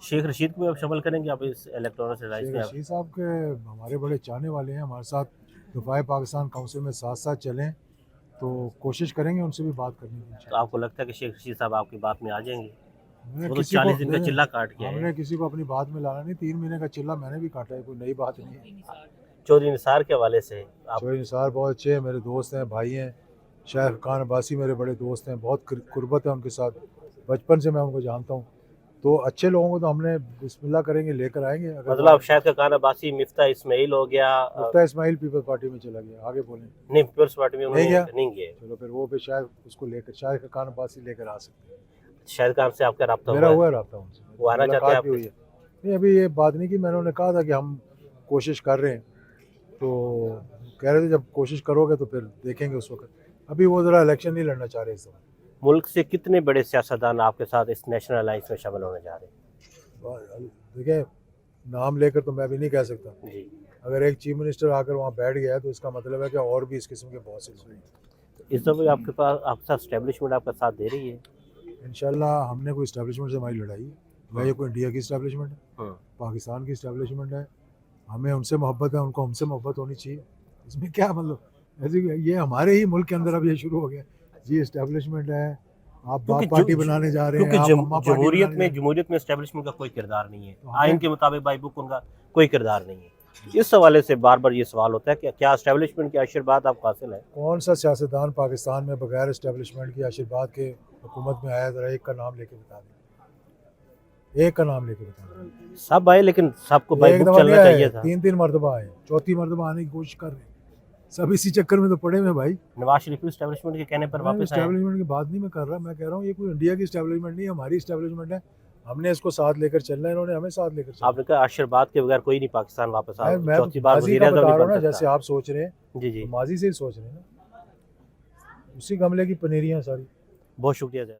शेख रशीद को भी आप शामिल करेंगे आप इस इलेक्टोरल राइज शेख में? रशीद साहब के हमारे बड़े चाहने वाले हैं, हमारे साथ दफाए पाकिस्तान काउंसिल में साथ साथ चलें, तो कोशिश करेंगे उनसे भी बात करने की। तो आपको लगता है कि शेख रशीद साहब आपकी बात में आ जाएंगे? मैंने वो तो किसी को 40 दिन का चिल्ला काट के हमने है। किसी को अपनी बात में लाना नहीं, 3 महीने का चिल्ला मैंने भी काटा है, कोई नई बात नहीं है। चौधरी निसार के हवाले से आप? चौधरी निसार बहुत अच्छे हैं, मेरे दोस्त हैं, भाई हैं। शायद खान अब्बासी मेरे बड़े दोस्त हैं, बहुत कुर्बत है उनके साथ, बचपन से मैं उनको जानता हूँ। तो अच्छे लोगों को तो हमने बिस्मिल्लाह करेंगे, लेकर आएंगे। अगर मतलब शायद का खान अब्बासी, मिफ्ता इस्माइल हो गया। मुफ्ता इस्माइल पीपल्स पार्टी में चला गया, आगे बोलें। नहीं, पीपल्स पार्टी में नहीं गया, नहीं गए। चलो फिर वो भी शायद उसको लेकर, शायद खान अब्बासी लेकर आ सकते हैं। शाहिद खान से आपका रब्ता मेरा हुआ हुआ है? है रब्ता उनसे, वो आना चाहते हैं मुलाकात भी आपके? हुई है। नहीं अभी ये बात नहीं की, मैंने उन्हें कहा था कि हम कोशिश कर रहे हैं, तो कह रहे थे जब कोशिश करोगे तो फिर देखेंगे उस वक्त। अभी वो ज़रा इलेक्शन नहीं लड़ना चाह रहे इस दफा। मुल्क से कितने बड़े सियासतदान आपके साथ इस नेशनल अलायंस में शामिल होने जा रहे हैं? देखिए नाम लेकर तो मैं भी नहीं कह सकता जी। अगर एक चीफ मिनिस्टर आकर वहाँ बैठ गया है तो इसका मतलब है कि और भी इस किस्म के बहुत से लोग हैं। इस दफ़े आपके पास आपके साथ स्टैब्लिशमेंट आपका साथ दे रही है? इंशाल्लाह हमने कोई इस्टेब्लिशमेंट से हमारी लड़ाई है, वह ये कोई इंडिया की इस्टेब्लिशमेंट है, पाकिस्तान की इस्टेब्लिशमेंट है। हमें उनसे मोहब्बत है, उनको हमसे मोहब्बत होनी चाहिए। इसमें क्या मतलब, ऐसे ये हमारे ही मुल्क के अंदर अब ये शुरू हो गया जी, इस्टेब्लिशमेंट है, आप बाप पार्टी बनाने जा रहे हैं, क्योंकि आप अम्मा पार्टी बनाने जा रहे हैं। जमहूरियत में एस्टेब्लिशमेंट का कोई किरदार नहीं है। तो आइन के मुताबिक बाई बुक उनका कोई किरदार नहीं है। इस हवाले से बार बार ये सवाल होता है कि क्या एस्टेब्लिशमेंट के आशीर्वाद आपको हासिल है? कौन सा सियासतदान पाकिस्तान में बगैर इस्टेब्लिशमेंट की आशीर्वाद के हुकूमत में आया, जरा एक का नाम लेके बता दें, एक का नाम लेके बता दें। सब आए लेकिन सबको बाई एक बुक दफा नहीं चलना आए, चाहिए था। 3 मरतबा आए, चौथी मरतबा आने की कोशिश कर रहे हैं। सब इसी चक्कर में तो पड़े हुए भाई। नवाज शरीफ एस्टेब्लिशमेंट के कहने पर वापस आए। इस्टेब्लिशमेंट की बात नहीं मैं कर रहा, मैं कह रहा हूँ ये कोई इंडिया की इस्टेब्लिशमेंट नहीं है, हमारी इस्टेब्लिशमेंट है। हमने इसको साथ लेकर चलना है, इन्होंने हमें साथ लेकर चलना है। आपने कहा आशीर्वाद के बगैर कोई नहीं पाकिस्तान वापस आ, मैं चौथी बार माजी वज़ीर का आज़म बता नहीं रहा हूँ बन ना, सकता। जैसे आप सोच रहे हैं जी जी, तो माजी से ही सोच रहे हैं ना, उसी गमले की पनीरियाँ सारी। बहुत शुक्रिया सर।